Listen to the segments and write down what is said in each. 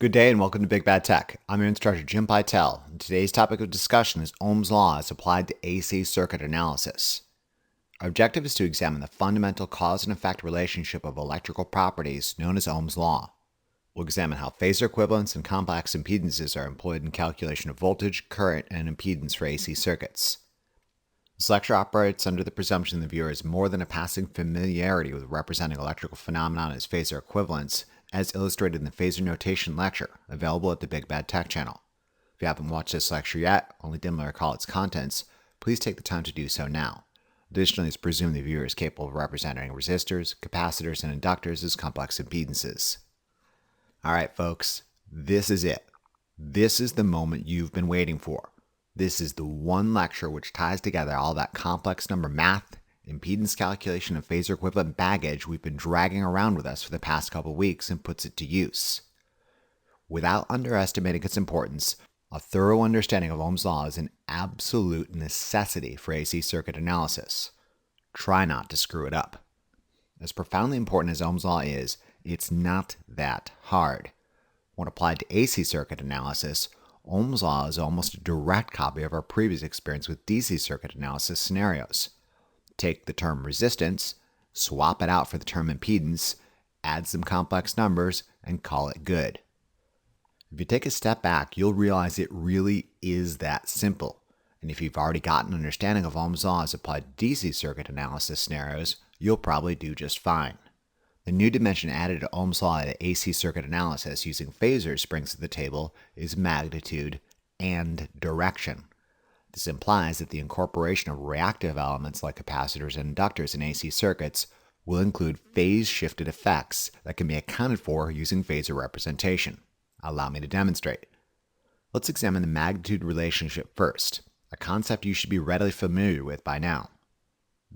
Good day and welcome to Big Bad Tech. I'm your instructor, Jim Pytel, and today's topic of discussion is Ohm's Law as applied to AC circuit analysis. Our objective is to examine the fundamental cause and effect relationship of electrical properties known as Ohm's Law. We'll examine how phasor equivalents and complex impedances are employed in calculation of voltage, current, and impedance for AC circuits. This lecture operates under the presumption the viewer has more than a passing familiarity with representing electrical phenomena as phasor equivalents, as illustrated in the phasor notation lecture, available at the Big Bad Tech channel. If you haven't watched this lecture yet, only dimly recall its contents, please take the time to do so now. Additionally, it's presumed the viewer is capable of representing resistors, capacitors, and inductors as complex impedances. Alright folks, this is it. This is the moment you've been waiting for. This is the one lecture which ties together all that complex number math, impedance calculation, and phasor equivalent baggage we've been dragging around with us for the past couple weeks and puts it to use. Without underestimating its importance, a thorough understanding of Ohm's Law is an absolute necessity for AC circuit analysis. Try not to screw it up. As profoundly important as Ohm's Law is, it's not that hard. When applied to AC circuit analysis, Ohm's Law is almost a direct copy of our previous experience with DC circuit analysis scenarios. Take the term resistance, swap it out for the term impedance, add some complex numbers, and call it good. If you take a step back, you'll realize it really is that simple. And if you've already got an understanding of Ohm's Law as applied to DC circuit analysis scenarios, you'll probably do just fine. The new dimension added to Ohm's Law to AC circuit analysis using phasors brings to the table is magnitude and direction. This implies that the incorporation of reactive elements like capacitors and inductors in AC circuits will include phase-shifted effects that can be accounted for using phasor representation. Allow me to demonstrate. Let's examine the magnitude relationship first, a concept you should be readily familiar with by now.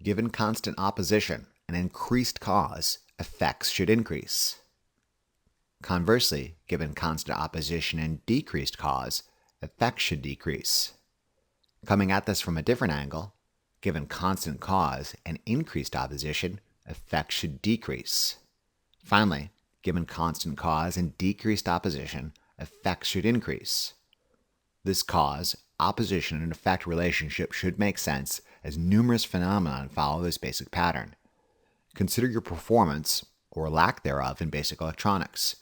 Given constant opposition and increased cause, effects should increase. Conversely, given constant opposition and decreased cause, effects should decrease. Coming at this from a different angle, given constant cause and increased opposition, effects should decrease. Finally, given constant cause and decreased opposition, effects should increase. This cause, opposition, and effect relationship should make sense as numerous phenomena follow this basic pattern. Consider your performance, or lack thereof, in basic electronics.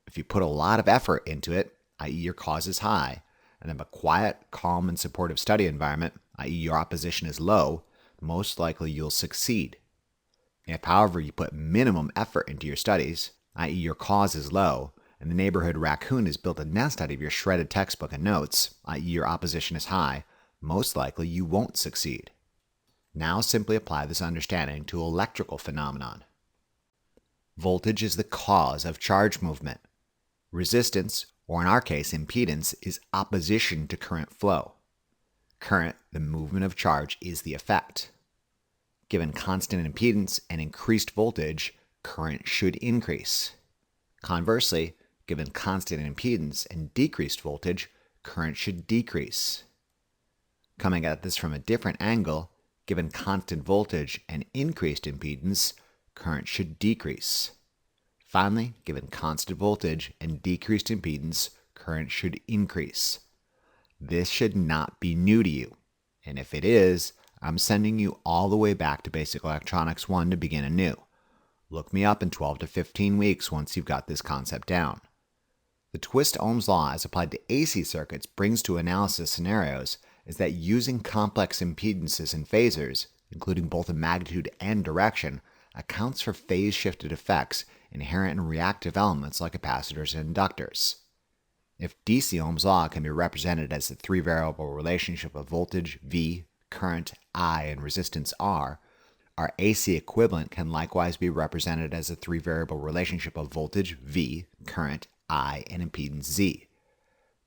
If you put a lot of effort into it, i.e. your cause is high, and have a quiet, calm, and supportive study environment, i.e. your opposition is low, most likely you'll succeed. If, however, you put minimum effort into your studies, i.e. your cause is low, and the neighborhood raccoon has built a nest out of your shredded textbook and notes, i.e. your opposition is high, most likely you won't succeed. Now simply apply this understanding to electrical phenomenon. Voltage is the cause of charge movement. Resistance, or in our case impedance, is opposition to current flow. Current, the movement of charge, is the effect. Given constant impedance and increased voltage, current should increase. Conversely, given constant impedance and decreased voltage, current should decrease. Coming at this from a different angle, given constant voltage and increased impedance, current should decrease. Finally, given constant voltage and decreased impedance, current should increase. This should not be new to you, and if it is, I'm sending you all the way back to Basic Electronics 1 to begin anew. Look me up in 12 to 15 weeks once you've got this concept down. The twist to Ohm's Law as applied to AC circuits brings to analysis scenarios is that using complex impedances and phasors, including both in magnitude and direction, accounts for phase-shifted effects inherent in reactive elements like capacitors and inductors. If DC Ohm's Law can be represented as the three-variable relationship of voltage V, current I, and resistance R, our AC equivalent can likewise be represented as a three-variable relationship of voltage V, current I, and impedance Z.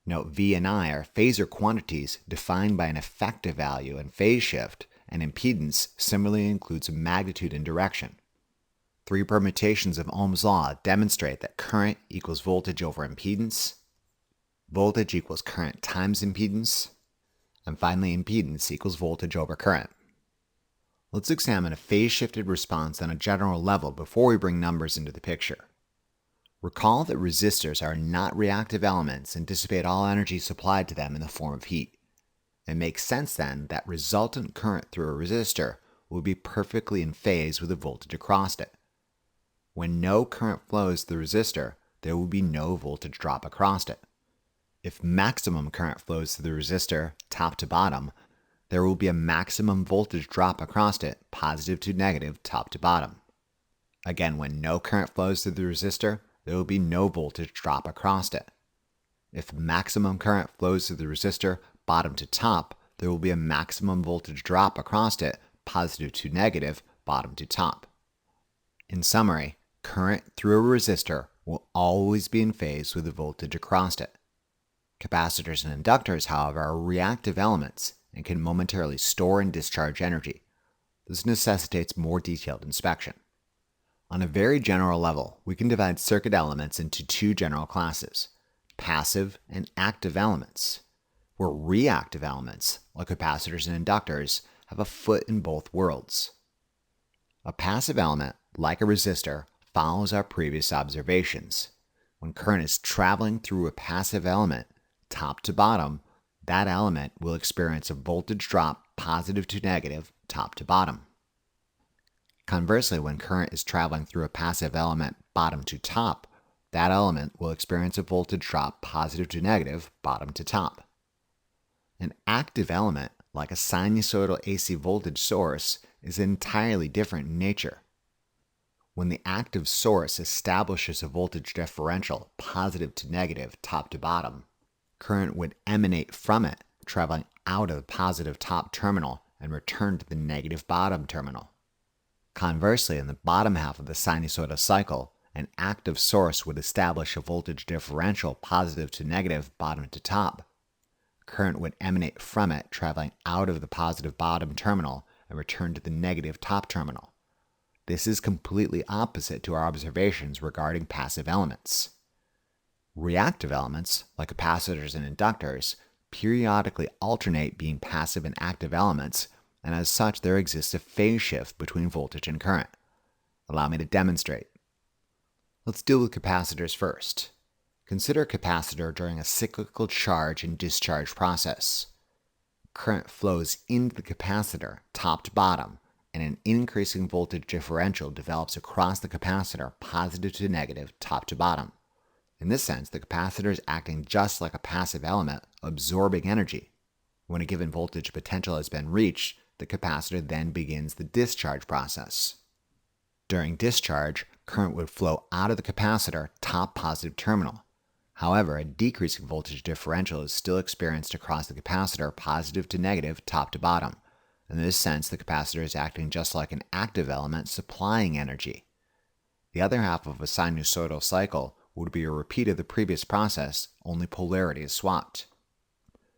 Note V and I are phasor quantities defined by an effective value and phase shift, and impedance similarly includes magnitude and direction. Three permutations of Ohm's Law demonstrate that current equals voltage over impedance, voltage equals current times impedance, and finally impedance equals voltage over current. Let's examine a phase-shifted response on a general level before we bring numbers into the picture. Recall that resistors are not reactive elements and dissipate all energy supplied to them in the form of heat. It makes sense then that resultant current through a resistor will be perfectly in phase with the voltage across it. When no current flows through the resistor, there will be no voltage drop across it. If maximum current flows through the resistor, top to bottom, there will be a maximum voltage drop across it, positive to negative, top to bottom. Again, when no current flows through the resistor, there will be no voltage drop across it. If maximum current flows through the resistor, bottom to top, there will be a maximum voltage drop across it, positive to negative, bottom to top. In summary, current through a resistor will always be in phase with the voltage across it. Capacitors and inductors, however, are reactive elements and can momentarily store and discharge energy. This necessitates more detailed inspection. On a very general level, we can divide circuit elements into two general classes, passive and active elements, where reactive elements, like capacitors and inductors, have a foot in both worlds. A passive element, like a resistor, follows our previous observations. When current is traveling through a passive element, top to bottom, that element will experience a voltage drop positive to negative, top to bottom. Conversely, when current is traveling through a passive element bottom to top, that element will experience a voltage drop positive to negative, bottom to top. An active element, like a sinusoidal AC voltage source, is entirely different in nature. When the active source establishes a voltage differential positive to negative, top to bottom, current would emanate from it, traveling out of the positive top terminal and return to the negative bottom terminal. Conversely, in the bottom half of the sinusoidal cycle, an active source would establish a voltage differential positive to negative, bottom to top. Current would emanate from it, traveling out of the positive bottom terminal and return to the negative top terminal. This is completely opposite to our observations regarding passive elements. Reactive elements, like capacitors and inductors, periodically alternate being passive and active elements, and as such there exists a phase shift between voltage and current. Allow me to demonstrate. Let's deal with capacitors first. Consider a capacitor during a cyclical charge and discharge process. Current flows into the capacitor, top to bottom, and an increasing voltage differential develops across the capacitor, positive to negative, top to bottom. In this sense, the capacitor is acting just like a passive element, absorbing energy. When a given voltage potential has been reached, the capacitor then begins the discharge process. During discharge, current would flow out of the capacitor, top positive terminal. However, a decreasing voltage differential is still experienced across the capacitor, positive to negative, top to bottom. In this sense, the capacitor is acting just like an active element, supplying energy. The other half of a sinusoidal cycle would be a repeat of the previous process, only polarity is swapped.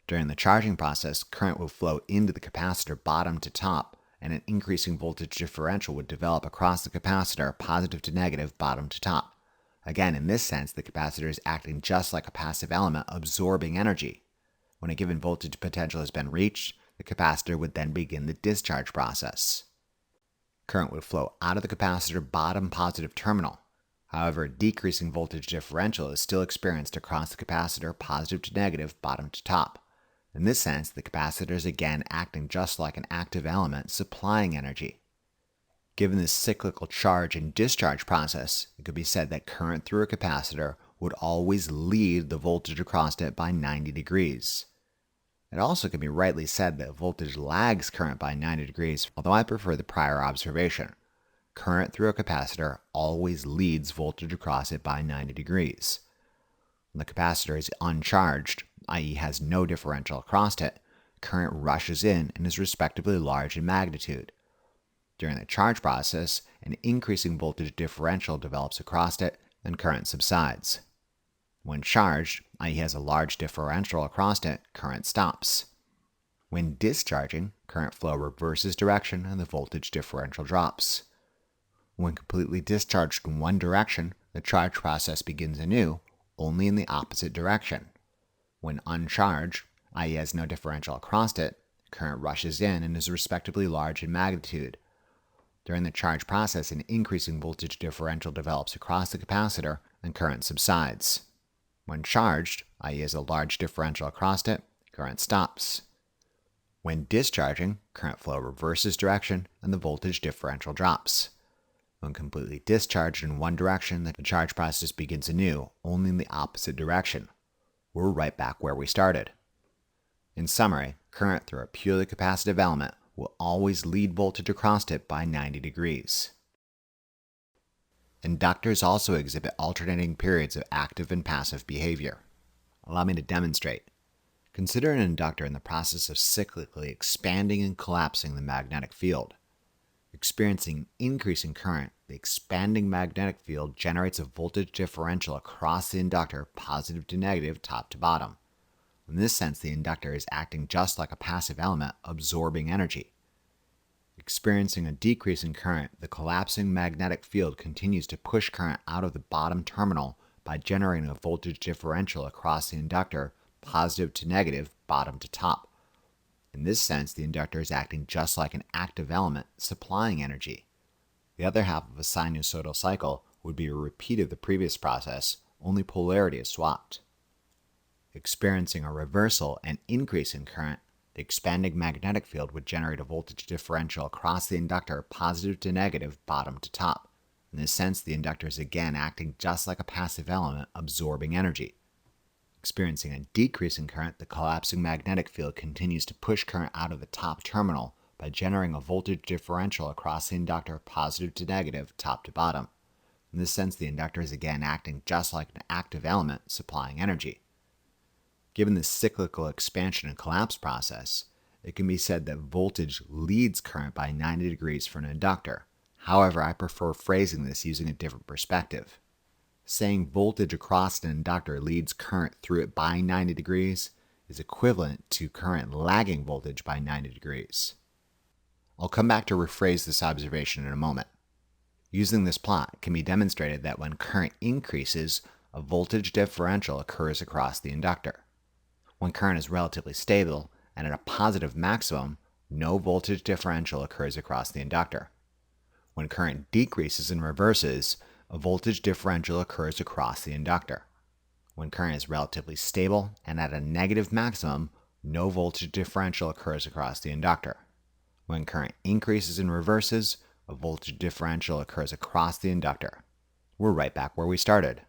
During the charging process, current would flow into the capacitor bottom to top, and an increasing voltage differential would develop across the capacitor, positive to negative, bottom to top. Again, in this sense, the capacitor is acting just like a passive element, absorbing energy. When a given voltage potential has been reached, the capacitor would then begin the discharge process. Current would flow out of the capacitor bottom positive terminal. However, a decreasing voltage differential is still experienced across the capacitor, positive to negative, bottom to top. In this sense, the capacitor is again acting just like an active element, supplying energy. Given this cyclical charge and discharge process, it could be said that current through a capacitor would always lead the voltage across it by 90 degrees. It also can be rightly said that voltage lags current by 90 degrees, although I prefer the prior observation. Current through a capacitor always leads voltage across it by 90 degrees. When the capacitor is uncharged, i.e. has no differential across it, current rushes in and is respectively large in magnitude. During the charge process, an increasing voltage differential develops across it, and current subsides. When charged, i.e. has a large differential across it, current stops. When discharging, current flow reverses direction and the voltage differential drops. When completely discharged in one direction, the charge process begins anew, only in the opposite direction. When uncharged, i.e. has no differential across it, current rushes in and is respectively large in magnitude. During the charge process, an increasing voltage differential develops across the capacitor and current subsides. When charged, i.e. as a large differential across it, current stops. When discharging, current flow reverses direction and the voltage differential drops. When completely discharged in one direction, the charge process begins anew, only in the opposite direction. We're right back where we started. In summary, current through a purely capacitive element will always lead voltage across it by 90 degrees. Inductors also exhibit alternating periods of active and passive behavior. Allow me to demonstrate. Consider an inductor in the process of cyclically expanding and collapsing the magnetic field. Experiencing increasing current, the expanding magnetic field generates a voltage differential across the inductor, positive to negative, top to bottom. In this sense, the inductor is acting just like a passive element, absorbing energy. Experiencing a decrease in current, the collapsing magnetic field continues to push current out of the bottom terminal by generating a voltage differential across the inductor, positive to negative, bottom to top. In this sense, the inductor is acting just like an active element, supplying energy. The other half of a sinusoidal cycle would be a repeat of the previous process, only polarity is swapped. Experiencing a reversal and increase in current, the expanding magnetic field would generate a voltage differential across the inductor, positive to negative, bottom to top. In this sense, the inductor is again acting just like a passive element, absorbing energy. Experiencing a decrease in current, the collapsing magnetic field continues to push current out of the top terminal by generating a voltage differential across the inductor, positive to negative, top to bottom. In this sense, the inductor is again acting just like an active element, supplying energy. Given the cyclical expansion and collapse process, it can be said that voltage leads current by 90 degrees for an inductor. However, I prefer phrasing this using a different perspective. Saying voltage across an inductor leads current through it by 90 degrees is equivalent to current lagging voltage by 90 degrees. I'll come back to rephrase this observation in a moment. Using this plot, it can be demonstrated that when current increases, a voltage differential occurs across the inductor. When current is relatively stable and at a positive maximum, no voltage differential occurs across the inductor. When current decreases and reverses, a voltage differential occurs across the inductor. When current is relatively stable and at a negative maximum, no voltage differential occurs across the inductor. When current increases and reverses, a voltage differential occurs across the inductor. We're right back where we started.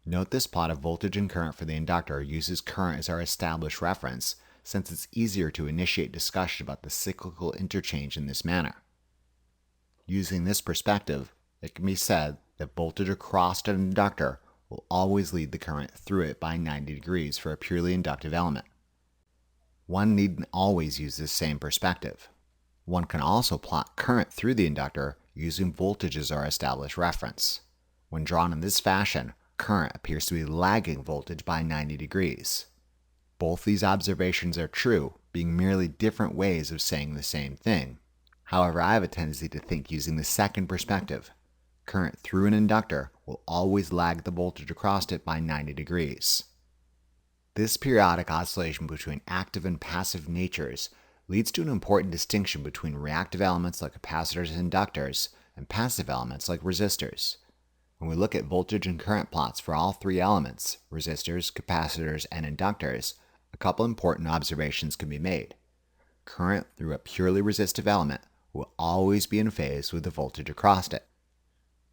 Note this plot of voltage and current for the inductor uses current as our established reference, since it's easier to initiate discussion about the cyclical interchange in this manner. Using this perspective, it can be said that voltage across an inductor will always lead the current through it by 90 degrees for a purely inductive element. One needn't always use this same perspective. One can also plot current through the inductor using voltage as our established reference. When drawn in this fashion, current appears to be lagging voltage by 90 degrees. Both these observations are true, being merely different ways of saying the same thing. However, I have a tendency to think using the second perspective. Current through an inductor will always lag the voltage across it by 90 degrees. This periodic oscillation between active and passive natures leads to an important distinction between reactive elements like capacitors and inductors and passive elements like resistors. When we look at voltage and current plots for all three elements, resistors, capacitors, and inductors, a couple important observations can be made. Current through a purely resistive element will always be in phase with the voltage across it.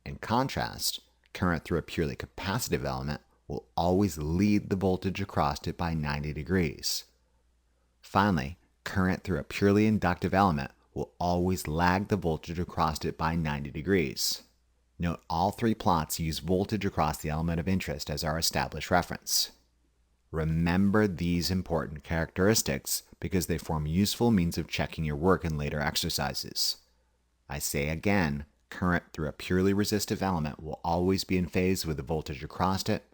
In contrast, current through a purely capacitive element will always lead the voltage across it by 90 degrees. Finally, current through a purely inductive element will always lag the voltage across it by 90 degrees. Note all three plots use voltage across the element of interest as our established reference. Remember these important characteristics because they form useful means of checking your work in later exercises. I say again, current through a purely resistive element will always be in phase with the voltage across it.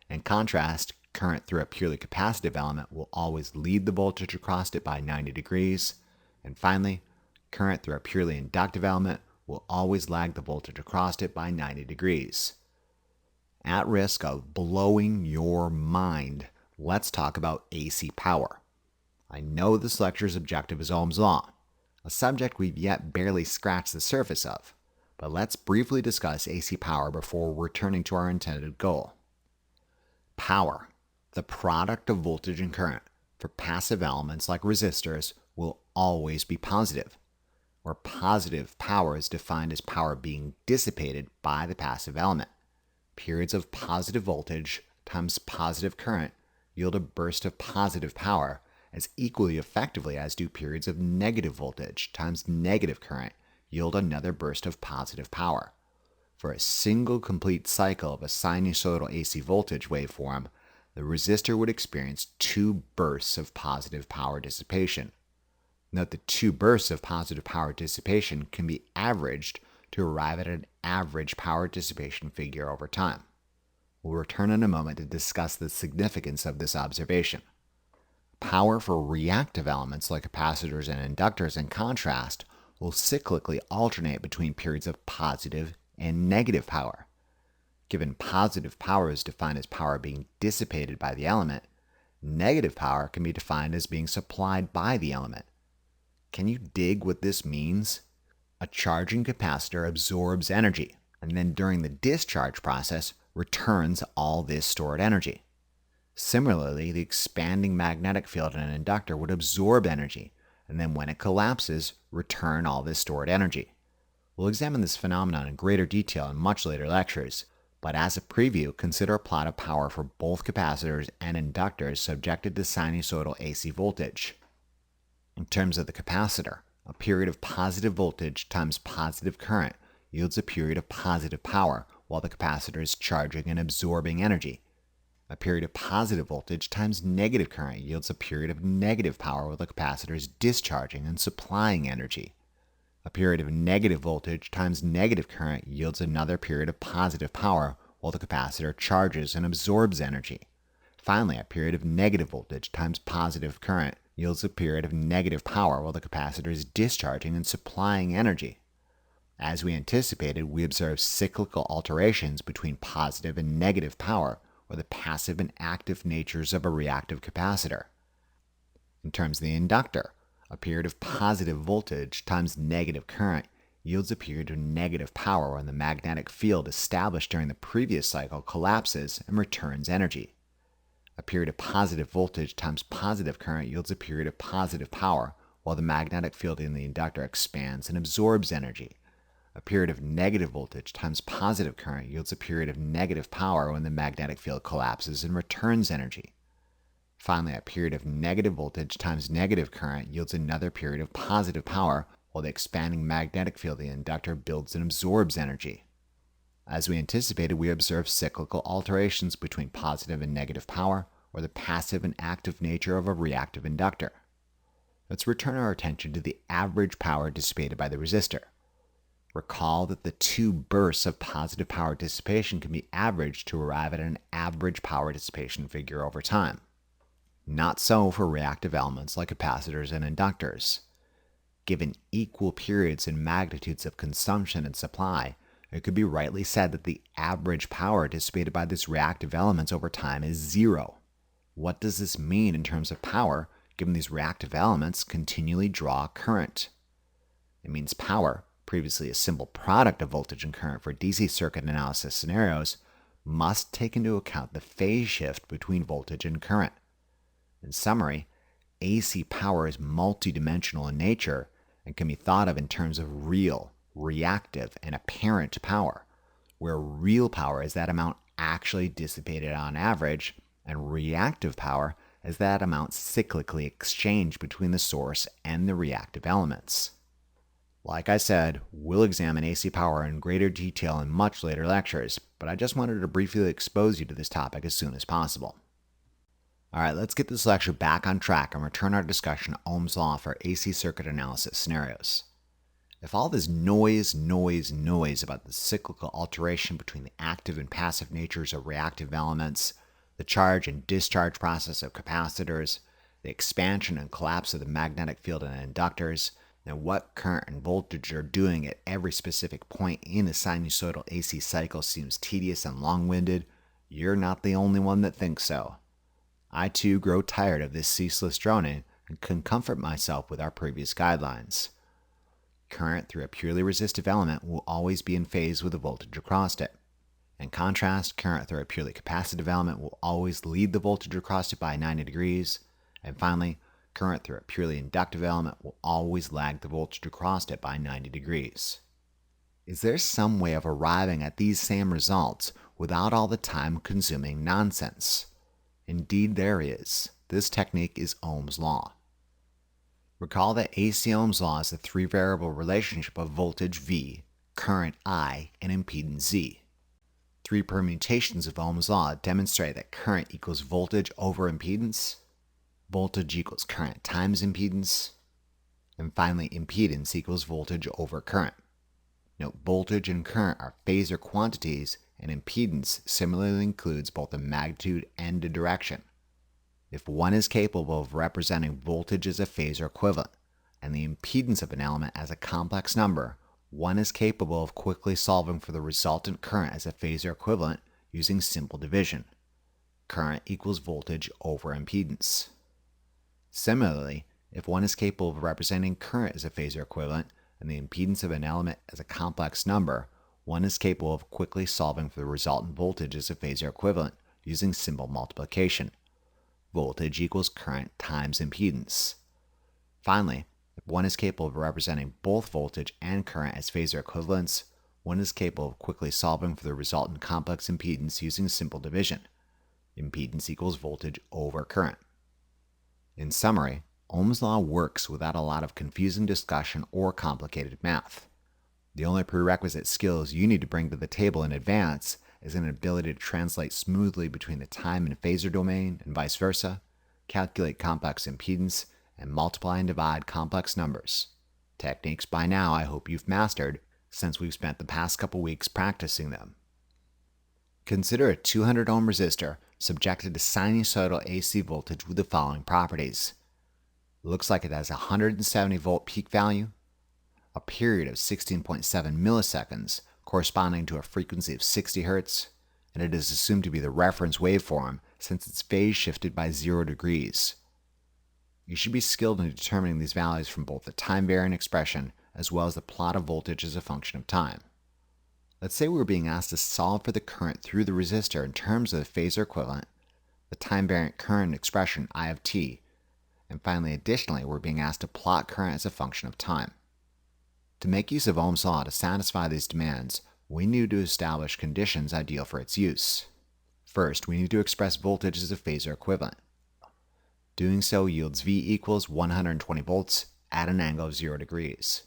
In contrast, current through a purely capacitive element will always lead the voltage across it by 90 degrees. And finally, current through a purely inductive element will always lag the voltage across it by 90 degrees. At risk of blowing your mind, let's talk about AC power. I know this lecture's objective is Ohm's law. a subject we've yet barely scratched the surface of. But let's briefly discuss AC power before returning to our intended goal. Power, the product of voltage and current, for passive elements like resistors will always be positive, where positive power is defined as power being dissipated by the passive element. Periods of positive voltage times positive current yield a burst of positive power as equally effectively as do periods of negative voltage times negative current yield another burst of positive power. For a single complete cycle of a sinusoidal AC voltage waveform, the resistor would experience 2 bursts of positive power dissipation. Note that 2 bursts of positive power dissipation can be averaged to arrive at an average power dissipation figure over time. We'll return in a moment to discuss the significance of this observation. Power for reactive elements like capacitors and inductors, in contrast, will cyclically alternate between periods of positive and negative power. Given positive power is defined as power being dissipated by the element, negative power can be defined as being supplied by the element. Can you dig what this means? A charging capacitor absorbs energy, and then during the discharge process returns all this stored energy. Similarly, the expanding magnetic field in an inductor would absorb energy, and then when it collapses, return all this stored energy. We'll examine this phenomenon in greater detail in much later lectures, but as a preview, consider a plot of power for both capacitors and inductors subjected to sinusoidal AC voltage. In terms of the capacitor, a period of positive voltage times positive current yields a period of positive power while the capacitor is charging and absorbing energy. A period of positive voltage times negative current yields a period of negative power while the capacitor is discharging and supplying energy. A period of negative voltage times negative current yields another period of positive power while the capacitor charges and absorbs energy. Finally, a period of negative voltage times positive current yields a period of negative power while the capacitor is discharging and supplying energy. As we anticipated, we observe cyclical alterations between positive and negative power, or the passive and active natures of a reactive capacitor. In terms of the inductor, a period of positive voltage times negative current yields a period of negative power when the magnetic field established during the previous cycle collapses and returns energy. A period of positive voltage times positive current yields a period of positive power while the magnetic field in the inductor expands and absorbs energy. A period of negative voltage times positive current yields a period of negative power when the magnetic field collapses and returns energy. Finally, a period of negative voltage times negative current yields another period of positive power while the expanding magnetic field of the inductor builds and absorbs energy. As we anticipated, we observe cyclical alterations between positive and negative power, or the passive and active nature of a reactive inductor. Let's return our attention to the average power dissipated by the resistor. Recall that the 2 bursts of positive power dissipation can be averaged to arrive at an average power dissipation figure over time. Not so for reactive elements like capacitors and inductors. Given equal periods and magnitudes of consumption and supply, it could be rightly said that the average power dissipated by these reactive elements over time is 0. What does this mean in terms of power, given these reactive elements continually draw current? It means power, previously a simple product of voltage and current for DC circuit analysis scenarios, must take into account the phase shift between voltage and current. In summary, AC power is multidimensional in nature and can be thought of in terms of real, reactive, and apparent power, where real power is that amount actually dissipated on average, and reactive power is that amount cyclically exchanged between the source and the reactive elements. Like I said, we'll examine AC power in greater detail in much later lectures, but I just wanted to briefly expose you to this topic as soon as possible. Alright, let's get this lecture back on track and return our discussion to Ohm's law for AC circuit analysis scenarios. If all this noise about the cyclical alteration between the active and passive natures of reactive elements, the charge and discharge process of capacitors, the expansion and collapse of the magnetic field in inductors, and what current and voltage are doing at every specific point in a sinusoidal AC cycle seems tedious and long-winded, you're not the only one that thinks so. I too grow tired of this ceaseless droning and can comfort myself with our previous guidelines. Current through a purely resistive element will always be in phase with the voltage across it. In contrast, current through a purely capacitive element will always lead the voltage across it by 90 degrees. And finally, current through a purely inductive element will always lag the voltage across it by 90 degrees. Is there some way of arriving at these same results without all the time-consuming nonsense? Indeed there is. This technique is Ohm's law. Recall that AC Ohm's law is a three-variable relationship of voltage V, current I, and impedance Z. Three permutations of Ohm's law demonstrate that current equals voltage over impedance, voltage equals current times impedance, and finally impedance equals voltage over current. Note, voltage and current are phasor quantities, and impedance similarly includes both the magnitude and the direction. If one is capable of representing voltage as a phasor equivalent and the impedance of an element as a complex number, one is capable of quickly solving for the resultant current as a phasor equivalent using simple division. Current equals voltage over impedance. Similarly, if one is capable of representing current as a phasor equivalent and the impedance of an element as a complex number, one is capable of quickly solving for the resultant voltage as a phasor equivalent using simple multiplication. Voltage equals current times impedance. Finally, if one is capable of representing both voltage and current as phasor equivalents, one is capable of quickly solving for the resultant complex impedance using simple division. Impedance equals voltage over current. In summary, Ohm's law works without a lot of confusing discussion or complicated math. The only prerequisite skills you need to bring to the table in advance is an ability to translate smoothly between the time and phasor domain and vice versa, calculate complex impedance, and multiply and divide complex numbers. Techniques by now I hope you've mastered since we've spent the past couple weeks practicing them. Consider a 200 ohm resistor subjected to sinusoidal AC voltage with the following properties. Looks like it has a 170 volt peak value, a period of 16.7 milliseconds corresponding to a frequency of 60 Hz, and it is assumed to be the reference waveform since its phase shifted by 0 degrees. You should be skilled in determining these values from both the time-varying expression as well as the plot of voltage as a function of time. Let's say we were being asked to solve for the current through the resistor in terms of the phasor equivalent, the time-variant current expression I of t, and finally additionally we're being asked to plot current as a function of time. To make use of Ohm's law to satisfy these demands, we need to establish conditions ideal for its use. First, we need to express voltage as a phasor equivalent. Doing so yields V equals 120 volts at an angle of 0 degrees,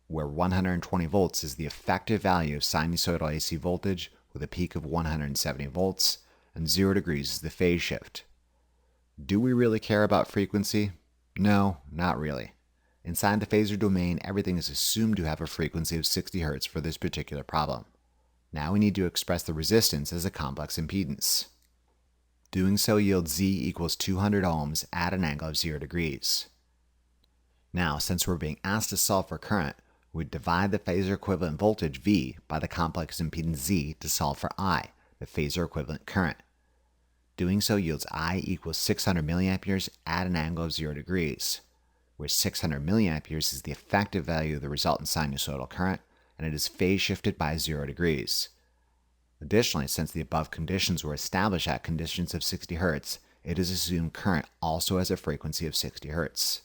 where 120 volts is the effective value of sinusoidal AC voltage with a peak of 170 volts, and 0 degrees is the phase shift. Do we really care about frequency? No, not really. Inside the phasor domain, everything is assumed to have a frequency of 60 Hz for this particular problem. Now we need to express the resistance as a complex impedance. Doing so yields Z equals 200 ohms at an angle of 0 degrees. Now, since we're being asked to solve for current, we divide the phasor equivalent voltage V by the complex impedance Z to solve for I, the phasor equivalent current. Doing so yields I equals 600 milliamperes at an angle of 0 degrees, where 600 milliamperes is the effective value of the resultant sinusoidal current, and it is phase shifted by 0 degrees. Additionally, since the above conditions were established at conditions of 60 Hz, it is assumed current also has a frequency of 60 Hz.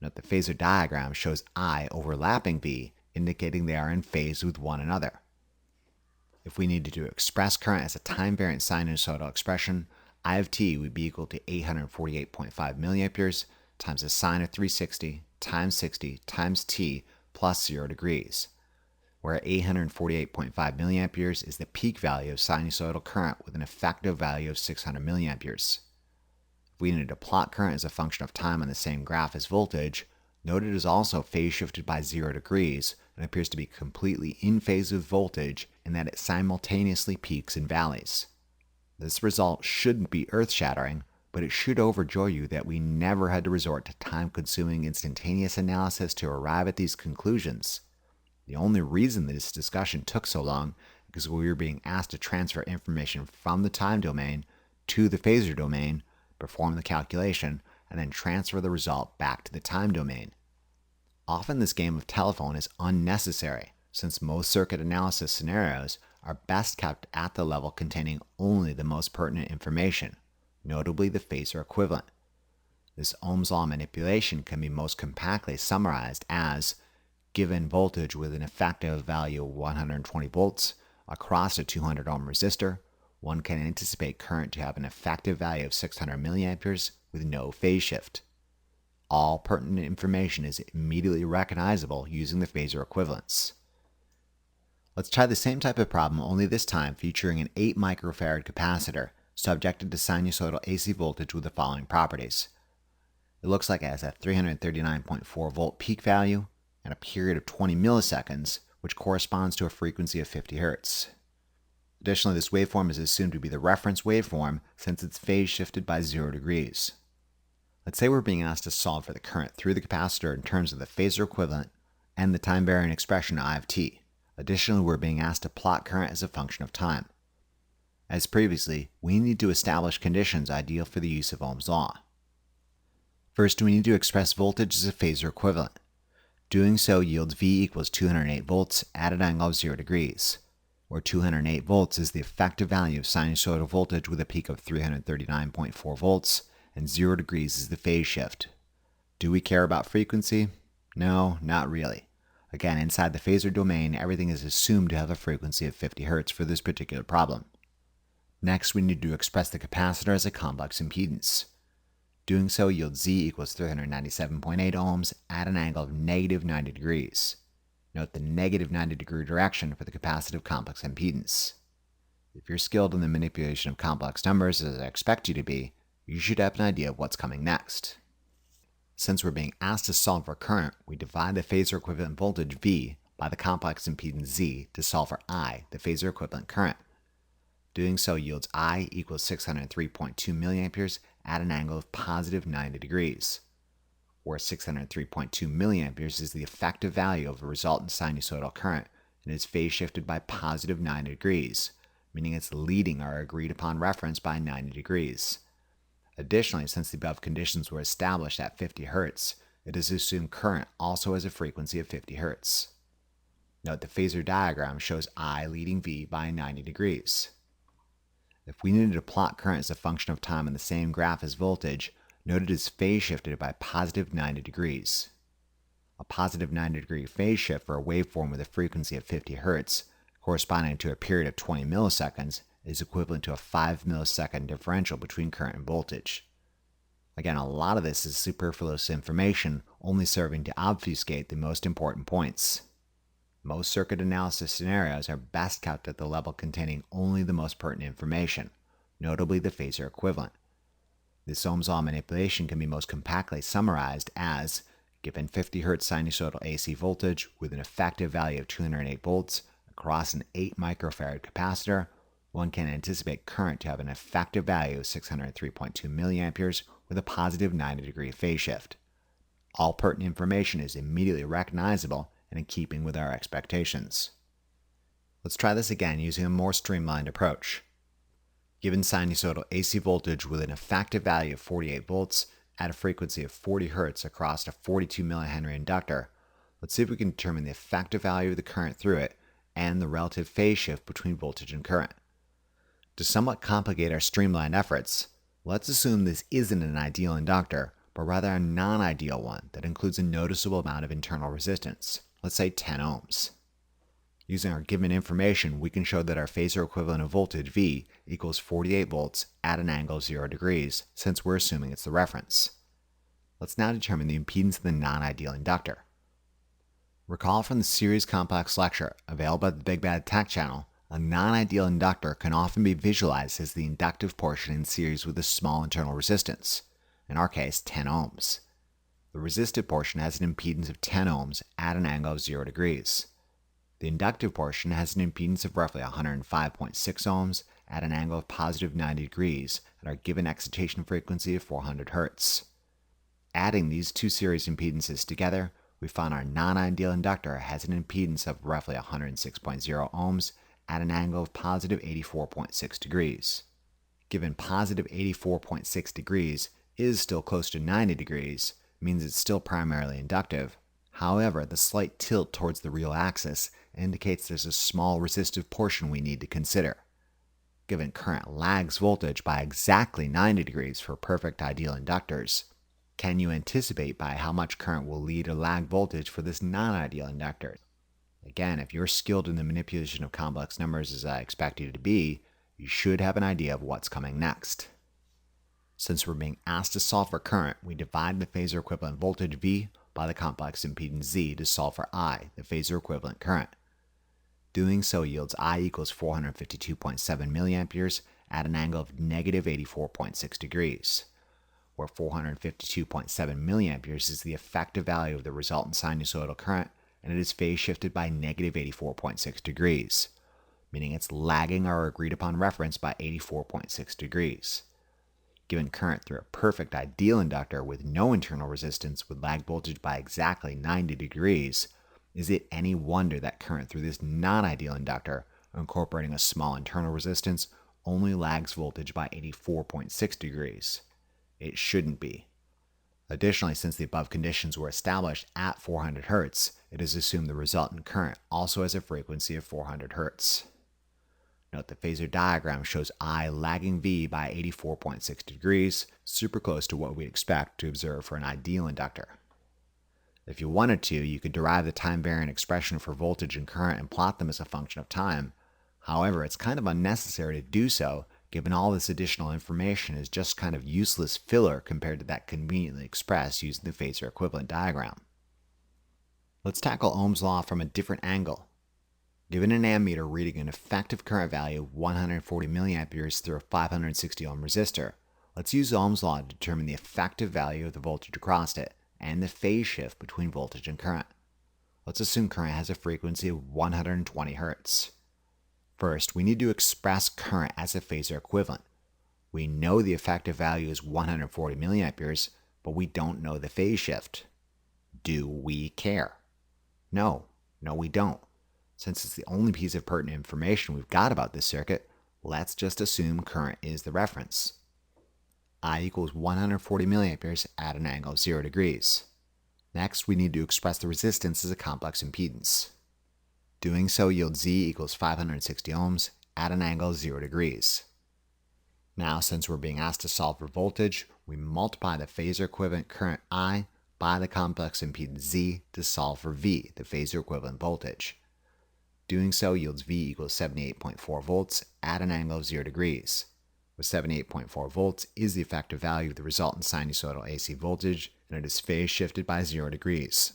Note the phasor diagram shows I overlapping V, indicating they are in phase with one another. If we needed to express current as a time-variant sinusoidal expression, I of t would be equal to 848.5 milliamperes times the sine of 360 times 60 times t plus 0 degrees, where 848.5 milliamperes is the peak value of sinusoidal current with an effective value of 600 milliamperes. If we needed to plot current as a function of time on the same graph as voltage, note it is also phase shifted by 0 degrees and appears to be completely in phase with voltage in that it simultaneously peaks and valleys. This result shouldn't be earth-shattering, but it should overjoy you that we never had to resort to time-consuming instantaneous analysis to arrive at these conclusions. The only reason this discussion took so long is because we were being asked to transfer information from the time domain to the phasor domain, perform the calculation, and then transfer the result back to the time domain. Often this game of telephone is unnecessary, since most circuit analysis scenarios are best kept at the level containing only the most pertinent information, notably the Phasor equivalent. This Ohm's law manipulation can be most compactly summarized as: given voltage with an effective value of 120 volts across a 200 ohm resistor, one can anticipate current to have an effective value of 600 milliamperes with no phase shift. All pertinent information is immediately recognizable using the Phasor equivalence. Let's try the same type of problem, only this time featuring an 8 microfarad capacitor subjected to sinusoidal AC voltage with the following properties. It looks like it has a 339.4 volt peak value and a period of 20 milliseconds, which corresponds to a frequency of 50 Hz. Additionally, this waveform is assumed to be the reference waveform since it's phase shifted by 0 degrees. Let's say we're being asked to solve for the current through the capacitor in terms of the Phasor equivalent and the time-varying expression I of t. Additionally, we're being asked to plot current as a function of time. As previously, we need to establish conditions ideal for the use of Ohm's law. First, we need to express voltage as a Phasor equivalent. Doing so yields V equals 208 volts at an angle of 0 degrees, where 208 volts is the effective value of sinusoidal voltage with a peak of 339.4 volts, and 0 degrees is the phase shift. Do we care about frequency? No, not really. Again, inside the Phasor domain, everything is assumed to have a frequency of 50 Hz for this particular problem. Next, we need to express the capacitor as a complex impedance. Doing so yields Z equals 397.8 ohms at an angle of negative 90 degrees. Note the negative 90 degree direction for the capacitive complex impedance. If you're skilled in the manipulation of complex numbers, as I expect you to be, you should have an idea of what's coming next. Since we're being asked to solve for current, we divide the Phasor equivalent voltage V by the complex impedance Z to solve for I, the Phasor equivalent current. Doing so yields I equals 603.2 milliamperes at an angle of positive 90 degrees, where 603.2 milliamperes is the effective value of a resultant sinusoidal current and is phase shifted by positive 90 degrees, meaning it's leading our agreed upon reference by 90 degrees. Additionally, since the above conditions were established at 50 Hz, it is assumed current also has a frequency of 50 Hz. Note the Phasor diagram shows I leading V by 90 degrees. If we needed to plot current as a function of time in the same graph as voltage, note it is phase shifted by positive 90 degrees. A positive 90 degree phase shift for a waveform with a frequency of 50 Hz, corresponding to a period of 20 milliseconds, is equivalent to a 5 millisecond differential between current and voltage. Again, a lot of this is superfluous information, only serving to obfuscate the most important points. Most circuit analysis scenarios are best kept at the level containing only the most pertinent information, notably the Phasor equivalent. This Ohm's law manipulation can be most compactly summarized as: given 50 Hz sinusoidal AC voltage with an effective value of 208 volts across an 8 microfarad capacitor, one can anticipate current to have an effective value of 603.2 milliamperes with a positive 90 degree phase shift. All pertinent information is immediately recognizable and in keeping with our expectations. Let's try this again using a more streamlined approach. Given sinusoidal AC voltage with an effective value of 48 volts at a frequency of 40 Hz across a 42 millihenry inductor, let's see if we can determine the effective value of the current through it and the relative phase shift between voltage and current. To somewhat complicate our streamlined efforts, let's assume this isn't an ideal inductor, but rather a non-ideal one that includes a noticeable amount of internal resistance, let's say 10 ohms. Using our given information, we can show that our Phasor equivalent of voltage V equals 48 volts at an angle of 0 degrees, since we're assuming it's the reference. Let's now determine the impedance of the non-ideal inductor. Recall from the series complex lecture available at the Big Bad Tech channel, a non-ideal inductor can often be visualized as the inductive portion in series with a small internal resistance, in our case 10 ohms. The resistive portion has an impedance of 10 ohms at an angle of 0 degrees. The inductive portion has an impedance of roughly 105.6 ohms at an angle of positive 90 degrees at our given excitation frequency of 400 Hz. Adding these two series impedances together, we find our non-ideal inductor has an impedance of roughly 106.0 ohms at an angle of positive 84.6 degrees. Given positive 84.6 degrees is still close to 90 degrees, means it's still primarily inductive, However, the slight tilt towards the real axis indicates there's a small resistive portion we need to consider. Given current lags voltage by exactly 90 degrees for perfect ideal inductors, can you anticipate by how much current will lead a lag voltage for this non-ideal inductor? Again, if you're skilled in the manipulation of complex numbers as I expect you to be, you should have an idea of what's coming next. Since we're being asked to solve for current, we divide the phasor equivalent voltage V by the complex impedance Z to solve for I, the phasor equivalent current. Doing so yields I equals 452.7 milliamperes at an angle of negative 84.6 degrees, where 452.7 milliamperes is the effective value of the resultant sinusoidal current, and it is phase shifted by negative 84.6 degrees, meaning it's lagging our agreed upon reference by 84.6 degrees. Given current through a perfect ideal inductor with no internal resistance with lag voltage by exactly 90 degrees, is it any wonder that current through this non-ideal inductor, incorporating a small internal resistance, only lags voltage by 84.6 degrees? It shouldn't be. Additionally, since the above conditions were established at 400 Hz, it is assumed the resultant current also has a frequency of 400 Hz. Note the phasor diagram shows I lagging V by 84.6 degrees, super close to what we expect to observe for an ideal inductor. If you wanted to, you could derive the time-variant expression for voltage and current and plot them as a function of time. However, it's kind of unnecessary to do so, given all this additional information is just kind of useless filler compared to that conveniently expressed using the phasor equivalent diagram. Let's tackle Ohm's law from a different angle. Given an ammeter reading an effective current value of 140 milliamperes through a 560 ohm resistor, let's use Ohm's law to determine the effective value of the voltage across it and the phase shift between voltage and current. Let's assume current has a frequency of 120 Hz. First, we need to express current as a phasor equivalent. We know the effective value is 140 milliamperes, but we don't know the phase shift. Do we care? No, we don't. Since it's the only piece of pertinent information we've got about this circuit, let's just assume current is the reference. I equals 140 milliamperes at an angle of 0 degrees. Next, we need to express the resistance as a complex impedance. Doing so yields Z equals 560 ohms at an angle of 0 degrees. Now, since we're being asked to solve for voltage, we multiply the phasor equivalent current I by the complex impedance Z to solve for V, the phasor equivalent voltage. Doing so yields V equals 78.4 volts at an angle of 0 degrees, where 78.4 volts is the effective value of the resultant sinusoidal AC voltage, and it is phase shifted by 0 degrees.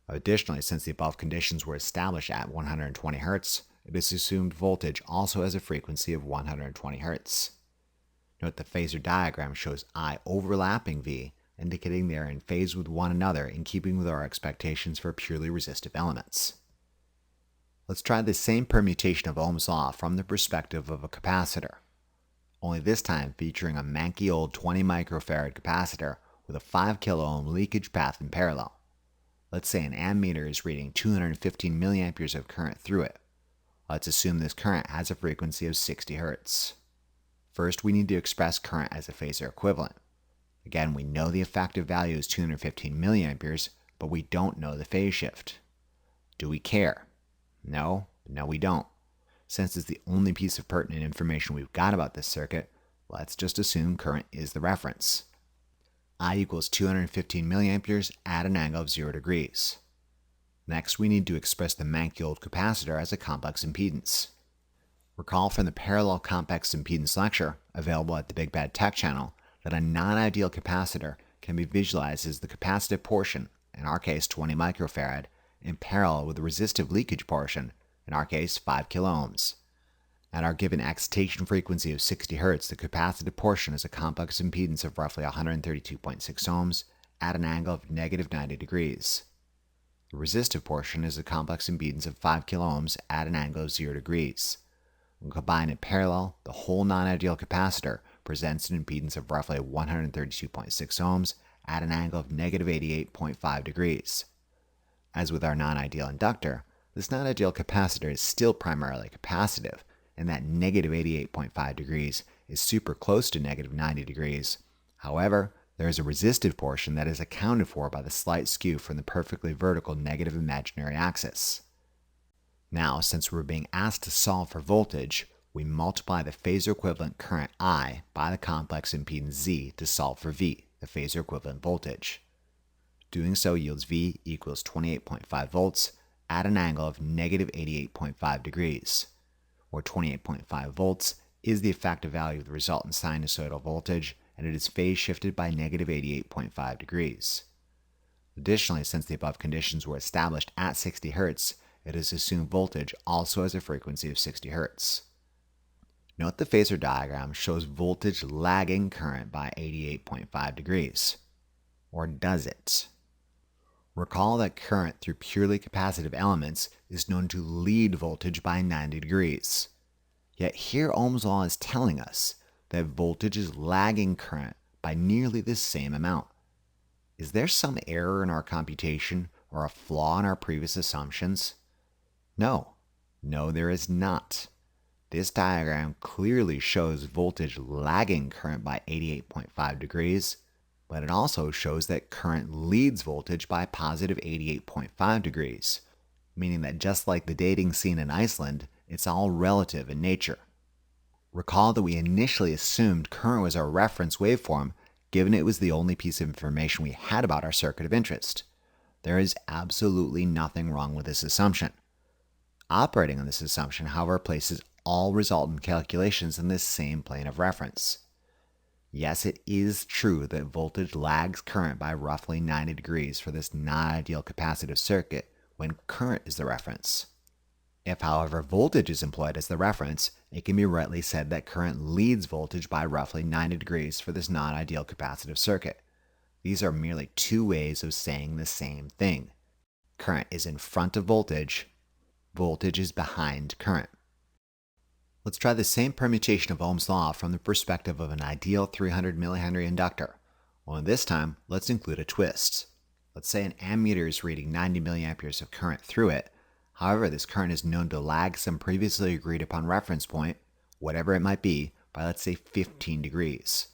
Additionally, since the above conditions were established at 120 Hz, it is assumed voltage also has a frequency of 120 Hz. Note the phasor diagram shows I overlapping V, indicating they are in phase with one another in keeping with our expectations for purely resistive elements. Let's try the same permutation of Ohm's law from the perspective of a capacitor, only this time featuring a manky old 20 microfarad capacitor with a 5 kilo ohm leakage path in parallel. Let's say an ammeter is reading 215 milliamperes of current through it. Let's assume this current has a frequency of 60 Hz. First, we need to express current as a phasor equivalent. Again, we know the effective value is 215 milliamperes, but we don't know the phase shift. Do we care? No, we don't. Since it's the only piece of pertinent information we've got about this circuit, let's just assume current is the reference. I equals 215 milliamperes at an angle of 0 degrees. Next, we need to express the manky old capacitor as a complex impedance. Recall from the parallel complex impedance lecture, available at the Big Bad Tech channel, that a non-ideal capacitor can be visualized as the capacitive portion, in our case 20 microfarad, in parallel with the resistive leakage portion, in our case 5 kilo ohms. At our given excitation frequency of 60 Hz, the capacitive portion is a complex impedance of roughly 132.6 ohms at an angle of negative 90 degrees. The resistive portion is a complex impedance of 5 kilo ohms at an angle of 0 degrees. When combined in parallel, the whole non-ideal capacitor presents an impedance of roughly 132.6 ohms at an angle of negative 88.5 degrees. As with our non-ideal inductor, this non-ideal capacitor is still primarily capacitive, and that negative 88.5 degrees is super close to negative 90 degrees. However, There is a resistive portion that is accounted for by the slight skew from the perfectly vertical negative imaginary axis. Now, since we're being asked to solve for voltage, we multiply the phasor equivalent current I by the complex impedance Z to solve for V, the phasor equivalent voltage. Doing so yields V equals 28.5 volts at an angle of negative 88.5 degrees, where 28.5 volts is the effective value of the resultant sinusoidal voltage, and it is phase shifted by negative 88.5 degrees. Additionally, since the above conditions were established at 60 Hz, it is assumed voltage also has a frequency of 60 Hz. Note the phasor diagram shows voltage lagging current by 88.5 degrees. Or does it? Recall that current through purely capacitive elements is known to lead voltage by 90 degrees. Yet here Ohm's law is telling us that voltage is lagging current by nearly the same amount. Is there some error in our computation or a flaw in our previous assumptions? No, there is not. This diagram clearly shows voltage lagging current by 88.5 degrees, but it also shows that current leads voltage by positive 88.5 degrees, meaning that just like the dating scene in Iceland, it's all relative in nature. Recall that we initially assumed current was our reference waveform, given it was the only piece of information we had about our circuit of interest. There is absolutely nothing wrong with this assumption. Operating on this assumption, however, places all resultant calculations in this same plane of reference. Yes, it is true that voltage lags current by roughly 90 degrees for this non-ideal capacitive circuit when current is the reference. If, however, voltage is employed as the reference, it can be rightly said that current leads voltage by roughly 90 degrees for this non-ideal capacitive circuit. These are merely two ways of saying the same thing. Current is in front of voltage is behind current. Let's try the same permutation of Ohm's law from the perspective of an ideal 300 millihenry inductor. Only this time, let's include a twist. Let's say an ammeter is reading 90 milliamperes of current through it. However, this current is known to lag some previously agreed upon reference point, whatever it might be, by let's say 15 degrees.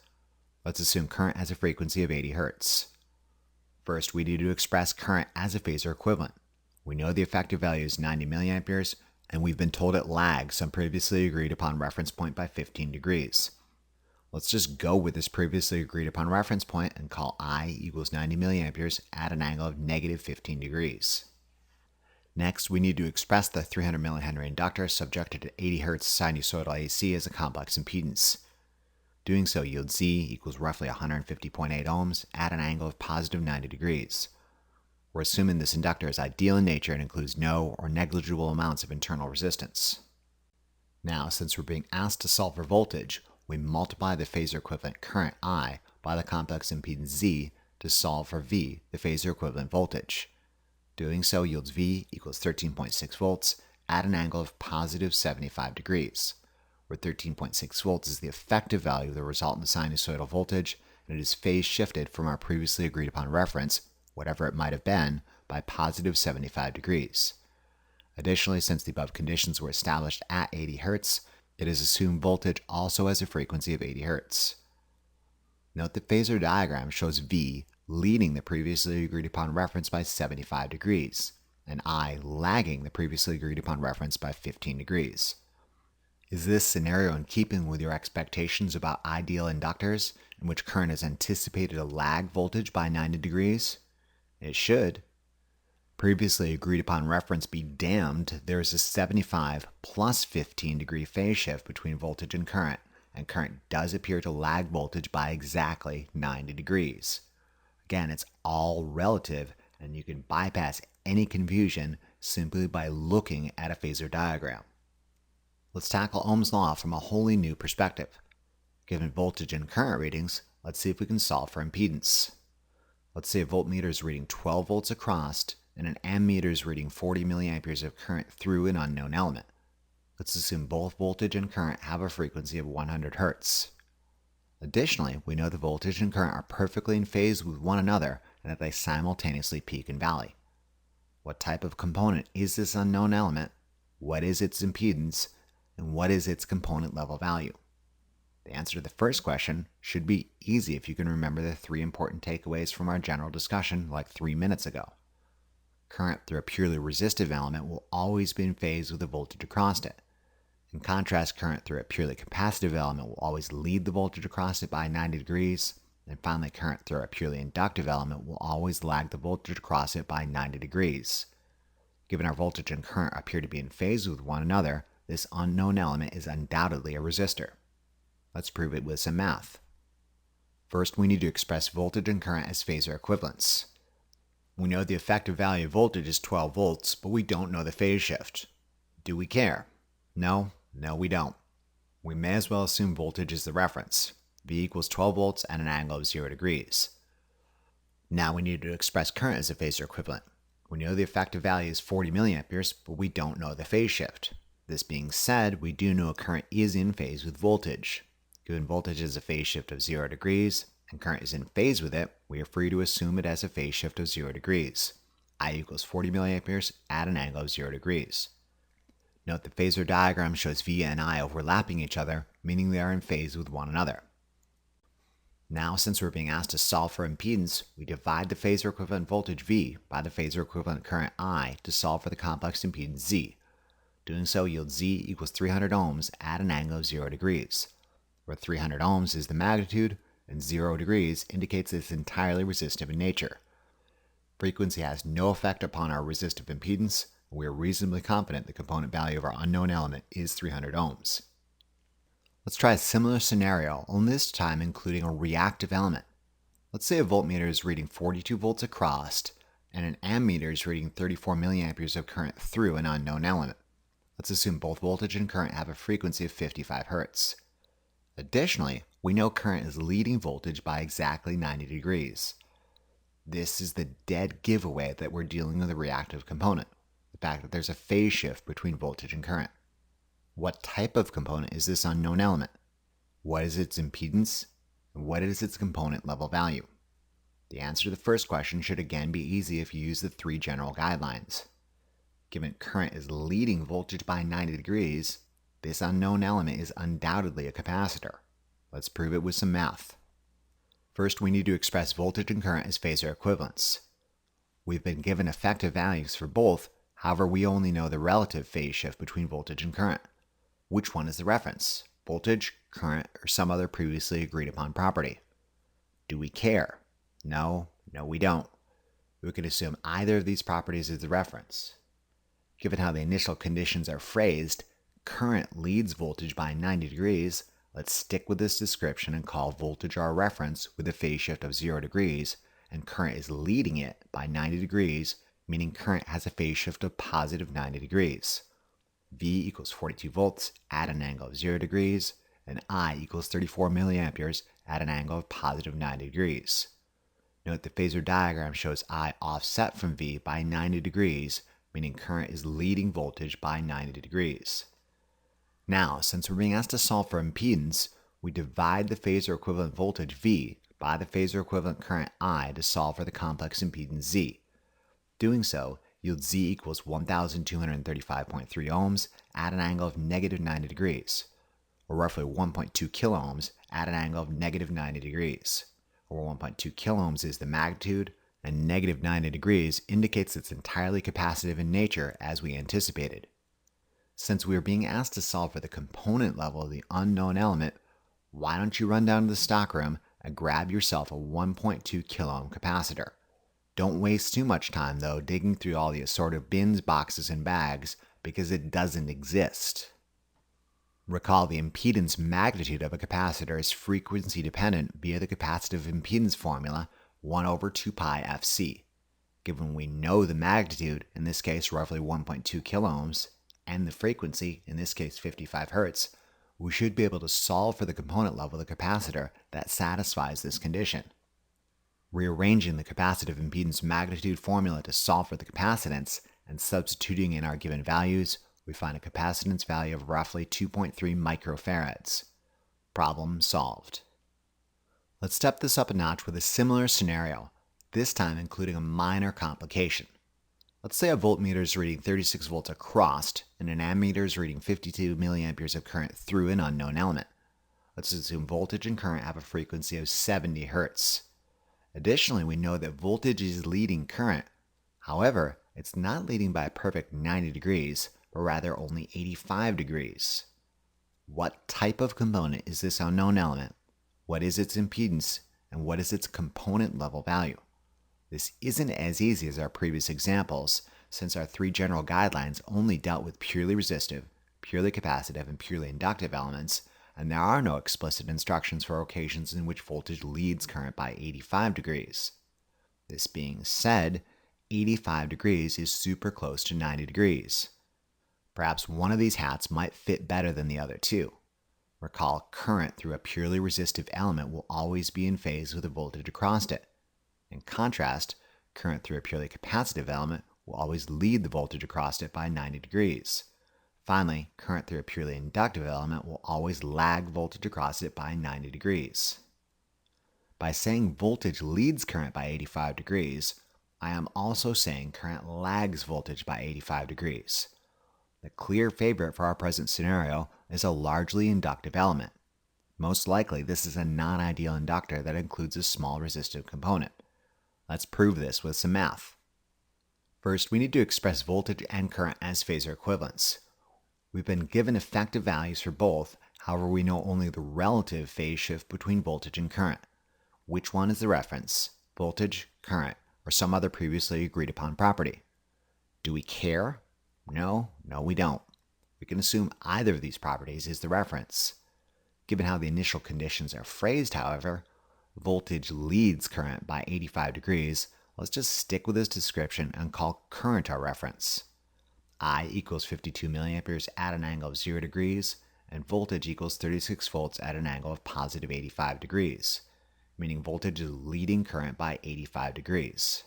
Let's assume current has a frequency of 80 Hz. First, we need to express current as a phasor equivalent. We know the effective value is 90 milliamperes, and we've been told it lags some previously agreed upon reference point by 15 degrees. Let's just go with this previously agreed upon reference point and call I equals 90 milliamperes at an angle of negative 15 degrees. Next, we need to express the 300 millihenry inductor subjected to 80 Hz sinusoidal AC as a complex impedance. Doing so yields Z equals roughly 150.8 ohms at an angle of positive 90 degrees. We're assuming this inductor is ideal in nature and includes no or negligible amounts of internal resistance. Now, since we're being asked to solve for voltage, we multiply the phasor equivalent current I by the complex impedance Z to solve for V, the phasor equivalent voltage. Doing so yields V equals 13.6 volts at an angle of positive 75 degrees, where 13.6 volts is the effective value of the resultant sinusoidal voltage, and it is phase shifted from our previously agreed upon reference, whatever it might have been, by positive 75 degrees. Additionally, since the above conditions were established at 80 Hz, it is assumed voltage also has a frequency of 80 Hz. Note the phasor diagram shows V leading the previously agreed upon reference by 75 degrees, and I lagging the previously agreed upon reference by 15 degrees. Is this scenario in keeping with your expectations about ideal inductors, in which current is anticipated to lag voltage by 90 degrees? It should. Previously agreed upon reference be damned, there is a 75 plus 15 degree phase shift between voltage and current does appear to lag voltage by exactly 90 degrees. Again, it's all relative, and you can bypass any confusion simply by looking at a phasor diagram. Let's tackle Ohm's law from a wholly new perspective. Given voltage and current readings, let's see if we can solve for impedance. Let's say a voltmeter is reading 12 volts across, and an ammeter is reading 40 milliamperes of current through an unknown element. Let's assume both voltage and current have a frequency of 100 Hz. Additionally, we know the voltage and current are perfectly in phase with one another and that they simultaneously peak and valley. What type of component is this unknown element? What is its impedance? And what is its component level value? The answer to the first question should be easy if you can remember the three important takeaways from our general discussion like 3 minutes ago. Current through a purely resistive element will always be in phase with the voltage across it. In contrast, current through a purely capacitive element will always lead the voltage across it by 90 degrees. And finally, current through a purely inductive element will always lag the voltage across it by 90 degrees. Given our voltage and current appear to be in phase with one another, this unknown element is undoubtedly a resistor. Let's prove it with some math. First, we need to express voltage and current as phasor equivalents. We know the effective value of voltage is 12 volts, but we don't know the phase shift. Do we care? No, we don't. We may as well assume voltage is the reference. V equals 12 volts at an angle of 0 degrees. Now we need to express current as a phasor equivalent. We know the effective value is 40 milliamperes, but we don't know the phase shift. This being said, we do know current is in phase with voltage. Given voltage is a phase shift of 0 degrees, and current is in phase with it, we are free to assume it as a phase shift of 0 degrees. I equals 40 milliamperes at an angle of 0 degrees. Note the phasor diagram shows V and I overlapping each other, meaning they are in phase with one another. Now, since we're being asked to solve for impedance, we divide the phasor equivalent voltage V by the phasor equivalent current I to solve for the complex impedance Z. Doing so yields Z equals 300 ohms at an angle of 0 degrees, where 300 ohms is the magnitude and 0 degrees indicates it's entirely resistive in nature. Frequency has no effect upon our resistive impedance, and we are reasonably confident the component value of our unknown element is 300 ohms. Let's try a similar scenario, only this time including a reactive element. Let's say a voltmeter is reading 42 volts across, and an ammeter is reading 34 milliamperes of current through an unknown element. Let's assume both voltage and current have a frequency of 55 Hz. Additionally, we know current is leading voltage by exactly 90 degrees. This is the dead giveaway that we're dealing with a reactive component, the fact that there's a phase shift between voltage and current. What type of component is this unknown element? What is its impedance? And what is its component level value? The answer to the first question should again be easy if you use the three general guidelines. Given current is leading voltage by 90 degrees, this unknown element is undoubtedly a capacitor. Let's prove it with some math. First, we need to express voltage and current as phasor equivalents. We've been given effective values for both, however we only know the relative phase shift between voltage and current. Which one is the reference? Voltage, current, or some other previously agreed upon property? Do we care? No, we don't. We can assume either of these properties is the reference. Given how the initial conditions are phrased, current leads voltage by 90 degrees, let's stick with this description and call voltage our reference with a phase shift of 0 degrees, and current is leading it by 90 degrees, meaning current has a phase shift of positive 90 degrees. V equals 42 volts at an angle of 0 degrees, and I equals 34 milliamperes at an angle of positive 90 degrees. Note the phasor diagram shows I offset from V by 90 degrees, meaning current is leading voltage by 90 degrees. Now, since we're being asked to solve for impedance, we divide the phasor equivalent voltage V by the phasor equivalent current I to solve for the complex impedance Z. Doing so yields Z equals 1,235.3 ohms at an angle of negative 90 degrees, or roughly 1.2 kiloohms at an angle of negative 90 degrees, where 1.2 kiloohms is the magnitude, and negative 90 degrees indicates it's entirely capacitive in nature as we anticipated. Since we are being asked to solve for the component level of the unknown element, why don't you run down to the stockroom and grab yourself a 1.2 kiloohm capacitor? Don't waste too much time, though, digging through all the assorted bins, boxes, and bags, because it doesn't exist. Recall the impedance magnitude of a capacitor is frequency dependent via the capacitive impedance formula 1 over 2 pi Fc. Given we know the magnitude, in this case roughly 1.2 kiloohms, and the frequency, in this case 55 Hz, we should be able to solve for the component level of the capacitor that satisfies this condition. Rearranging the capacitive impedance magnitude formula to solve for the capacitance and substituting in our given values, we find a capacitance value of roughly 2.3 microfarads. Problem solved. Let's step this up a notch with a similar scenario, this time including a minor complication. Let's say a voltmeter is reading 36 volts across and an ammeter is reading 52 milliamperes of current through an unknown element. let's assume voltage and current have a frequency of 70 Hz. Additionally, we know that voltage is leading current. However, it's not leading by a perfect 90 degrees, but rather only 85 degrees. What type of component is this unknown element? What is its impedance? And what is its component level value? This isn't as easy as our previous examples, since our three general guidelines only dealt with purely resistive, purely capacitive, and purely inductive elements, and there are no explicit instructions for occasions in which voltage leads current by 85 degrees. This being said, 85 degrees is super close to 90 degrees. Perhaps one of these hats might fit better than the other two. Recall, current through a purely resistive element will always be in phase with the voltage across it. In contrast, current through a purely capacitive element will always lead the voltage across it by 90 degrees. Finally, current through a purely inductive element will always lag voltage across it by 90 degrees. By saying voltage leads current by 85 degrees, I am also saying current lags voltage by 85 degrees. The clear favorite for our present scenario is a largely inductive element. Most likely, this is a non-ideal inductor that includes a small resistive component. Let's prove this with some math. First, we need to express voltage and current as phasor equivalents. We've been given effective values for both, however we know only the relative phase shift between voltage and current. Which one is the reference? Voltage, current, or some other previously agreed upon property? Do we care? No, we don't. We can assume either of these properties is the reference. Given how the initial conditions are phrased, however, voltage leads current by 85 degrees, let's just stick with this description and call current our reference. I equals 52 milliamperes at an angle of 0 degrees, and voltage equals 36 volts at an angle of positive 85 degrees, meaning voltage is leading current by 85 degrees.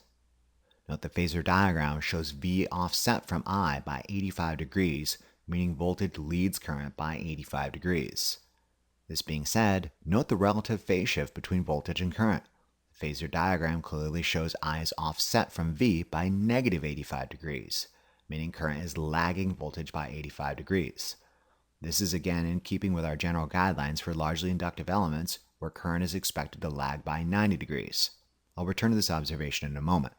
Note the phasor diagram shows V offset from I by 85 degrees, meaning voltage leads current by 85 degrees. This being said, note the relative phase shift between voltage and current. The phasor diagram clearly shows I is offset from V by negative 85 degrees, meaning current is lagging voltage by 85 degrees. This is again in keeping with our general guidelines for largely inductive elements where current is expected to lag by 90 degrees. I'll return to this observation in a moment.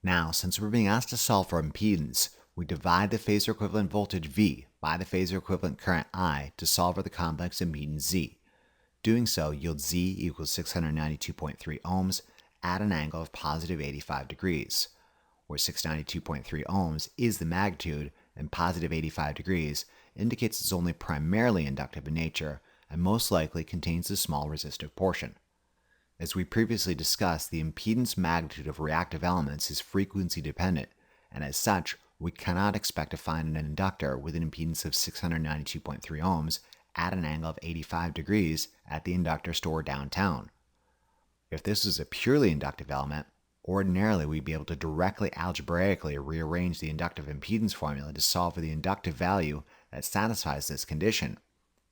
Now, since we're being asked to solve for impedance, we divide the phasor equivalent voltage V by the phasor equivalent current I to solve for the complex impedance Z. Doing so yields Z equals 692.3 ohms at an angle of positive 85 degrees, where 692.3 ohms is the magnitude and positive 85 degrees indicates it's only primarily inductive in nature and most likely contains a small resistive portion. As we previously discussed, the impedance magnitude of reactive elements is frequency dependent, and as such, we cannot expect to find an inductor with an impedance of 692.3 ohms at an angle of 85 degrees at the inductor store downtown. If this was a purely inductive element, ordinarily we'd be able to directly algebraically rearrange the inductive impedance formula to solve for the inductive value that satisfies this condition.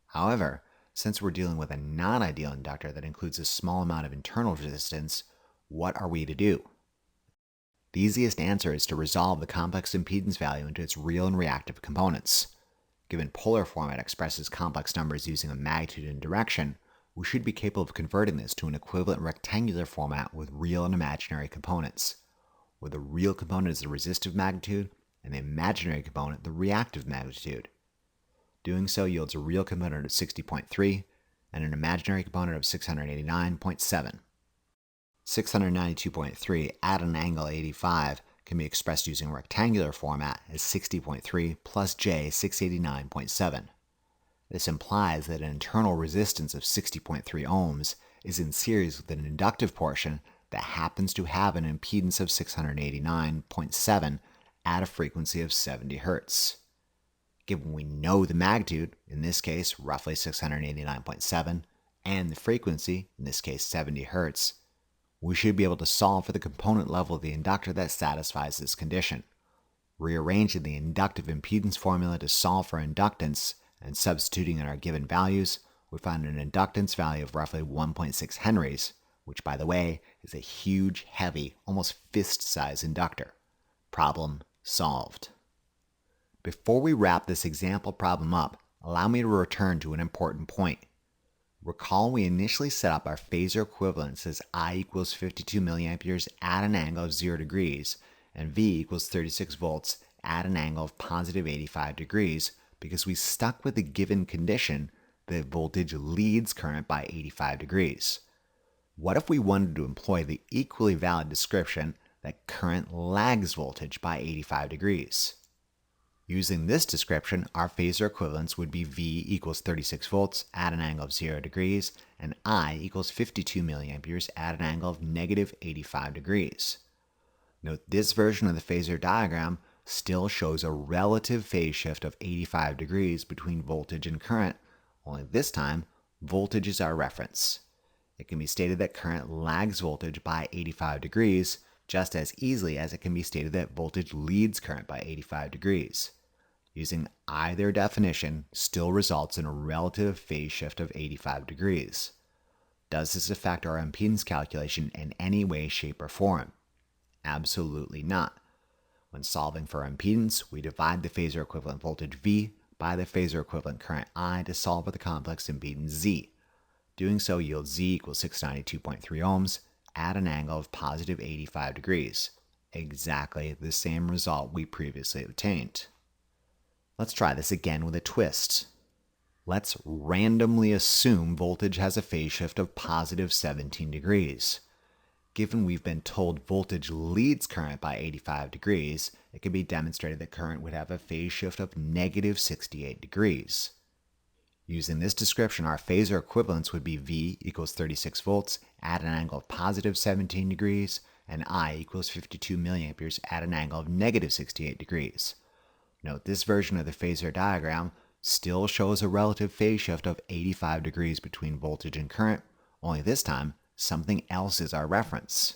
However, since we're dealing with a non-ideal inductor that includes a small amount of internal resistance, what are we to do? The easiest answer is to resolve the complex impedance value into its real and reactive components. Given polar format expresses complex numbers using a magnitude and direction, we should be capable of converting this to an equivalent rectangular format with real and imaginary components, where the real component is the resistive magnitude and the imaginary component the reactive magnitude. Doing so yields a real component of 60.3 and an imaginary component of 689.7. 692.3 at an angle 85 can be expressed using rectangular format as 60.3 plus J 689.7. This implies that an internal resistance of 60.3 ohms is in series with an inductive portion that happens to have an impedance of 689.7 at a frequency of 70 Hz. Given we know the magnitude, in this case roughly 689.7, and the frequency, in this case 70 Hz, we should be able to solve for the component level of the inductor that satisfies this condition. Rearranging the inductive impedance formula to solve for inductance and substituting in our given values, we find an inductance value of roughly 1.6 henries, which by the way is a huge, heavy, almost fist-sized inductor. Problem solved. Before we wrap this example problem up, allow me to return to an important point. Recall we initially set up our phasor equivalence as I equals 52 milliamperes at an angle of 0 degrees and V equals 36 volts at an angle of positive 85 degrees because we stuck with the given condition that voltage leads current by 85 degrees. What if we wanted to employ the equally valid description that current lags voltage by 85 degrees? Using this description, our phasor equivalence would be V equals 36 volts at an angle of 0 degrees and I equals 52 milliamperes at an angle of negative 85 degrees. Note this version of the phasor diagram still shows a relative phase shift of 85 degrees between voltage and current, only this time voltage is our reference. It can be stated that current lags voltage by 85 degrees just as easily as it can be stated that voltage leads current by 85 degrees. Using either definition still results in a relative phase shift of 85 degrees. Does this affect our impedance calculation in any way, shape, or form? Absolutely not. When solving for impedance, we divide the phasor equivalent voltage V by the phasor equivalent current I to solve for the complex impedance Z. Doing so yields Z equals 692.3 ohms at an angle of positive 85 degrees, exactly the same result we previously obtained. Let's try this again with a twist. Let's randomly assume voltage has a phase shift of positive 17 degrees. Given we've been told voltage leads current by 85 degrees, it can be demonstrated that current would have a phase shift of negative 68 degrees. Using this description, our phasor equivalence would be V equals 36 volts at an angle of positive 17 degrees and I equals 52 milliamperes at an angle of negative 68 degrees. Note this version of the phasor diagram still shows a relative phase shift of 85 degrees between voltage and current, only this time something else is our reference.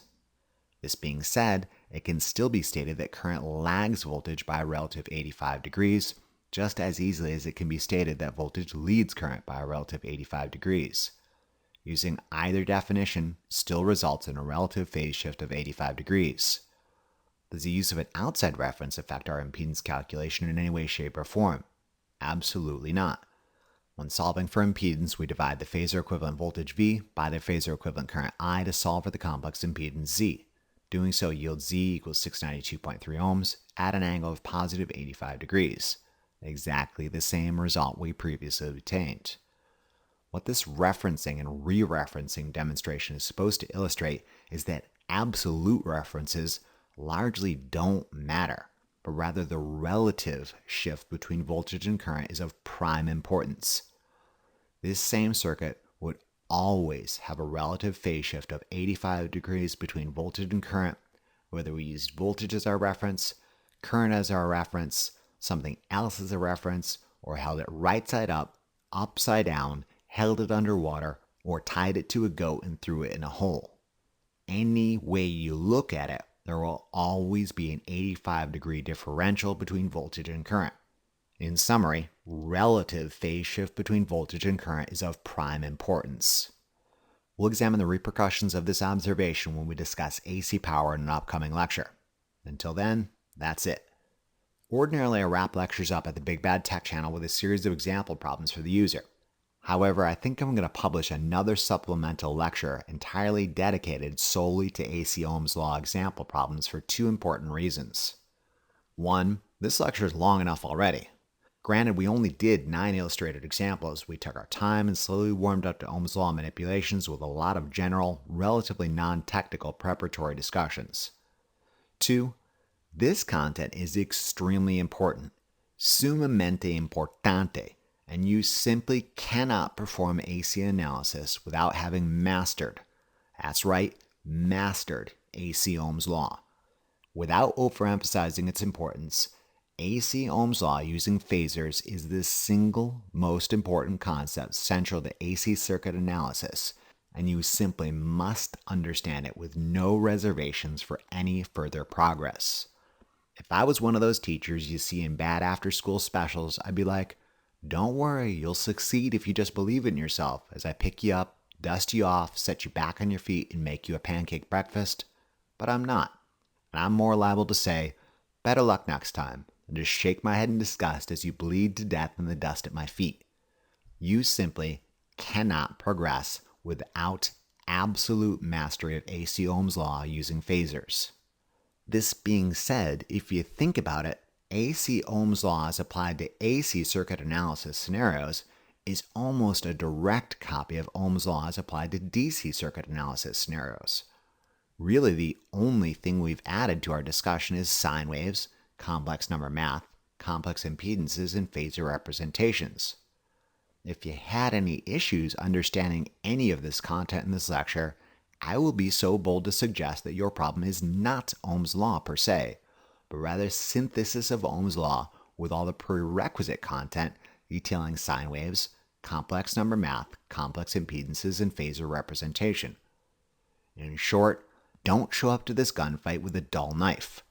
This being said, it can still be stated that current lags voltage by a relative 85 degrees, just as easily as it can be stated that voltage leads current by a relative 85 degrees. Using either definition still results in a relative phase shift of 85 degrees. Does the use of an outside reference affect our impedance calculation in any way, shape, or form? Absolutely not. When solving for impedance, we divide the phasor equivalent voltage V by the phasor equivalent current I to solve for the complex impedance Z. Doing so yields Z equals 692.3 ohms at an angle of positive 85 degrees. Exactly the same result we previously obtained. What this referencing and re-referencing demonstration is supposed to illustrate is that absolute references largely don't matter, but rather the relative shift between voltage and current is of prime importance. This same circuit would always have a relative phase shift of 85 degrees between voltage and current, whether we used voltage as our reference, current as our reference, something else as a reference, or held it right side up, upside down, held it underwater, or tied it to a goat and threw it in a hole. Any way you look at it, there will always be an 85-degree differential between voltage and current. In summary, relative phase shift between voltage and current is of prime importance. We'll examine the repercussions of this observation when we discuss AC power in an upcoming lecture. Until then, that's it. Ordinarily, I wrap lectures up at the Big Bad Tech channel with a series of example problems for the user. However, I think I'm going to publish another supplemental lecture entirely dedicated solely to AC Ohm's Law example problems for two important reasons. One, this lecture is long enough already. Granted, we only did 9 illustrated examples. We took our time and slowly warmed up to Ohm's Law manipulations with a lot of general, relatively non-technical preparatory discussions. 2, this content is extremely important, sumamente importante, and you simply cannot perform AC analysis without having mastered, that's right, mastered AC Ohm's Law. Without overemphasizing its importance, AC Ohm's Law using phasors is the single most important concept central to AC circuit analysis, and you simply must understand it with no reservations for any further progress. If I was one of those teachers you see in bad after-school specials, I'd be like, don't worry, you'll succeed if you just believe in yourself, as I pick you up, dust you off, set you back on your feet, and make you a pancake breakfast. But I'm not. And I'm more liable to say, better luck next time, and just shake my head in disgust as you bleed to death in the dust at my feet. You simply cannot progress without absolute mastery of AC Ohm's law using phasors. This being said, if you think about it, AC Ohm's law as applied to AC circuit analysis scenarios is almost a direct copy of Ohm's law as applied to DC circuit analysis scenarios. Really, the only thing we've added to our discussion is sine waves, complex number math, complex impedances, and phasor representations. If you had any issues understanding any of this content in this lecture, I will be so bold to suggest that your problem is not Ohm's law per se, but rather synthesis of Ohm's law with all the prerequisite content detailing sine waves, complex number math, complex impedances, and phasor representation. In short, don't show up to this gunfight with a dull knife.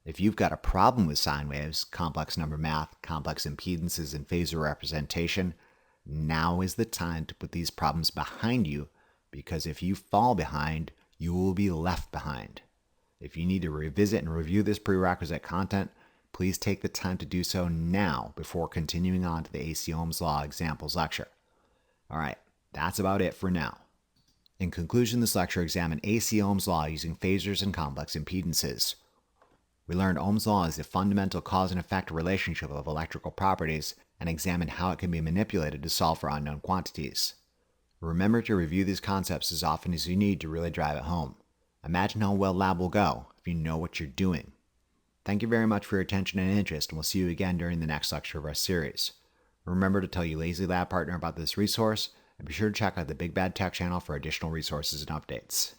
If you've got a problem with sine waves, complex number math, complex impedances, and phasor representation, now is the time to put these problems behind you, because if you fall behind, you will be left behind. If you need to revisit and review this prerequisite content, please take the time to do so now before continuing on to the AC Ohm's Law examples lecture. Alright, that's about it for now. In conclusion, this lecture examined AC Ohm's Law using phasors and complex impedances. We learned Ohm's Law is the fundamental cause and effect relationship of electrical properties and examined how it can be manipulated to solve for unknown quantities. Remember to review these concepts as often as you need to really drive it home. Imagine how well lab will go if you know what you're doing. Thank you very much for your attention and interest, and we'll see you again during the next lecture of our series. Remember to tell your Lazy Lab partner about this resource, and be sure to check out the Big Bad Tech channel for additional resources and updates.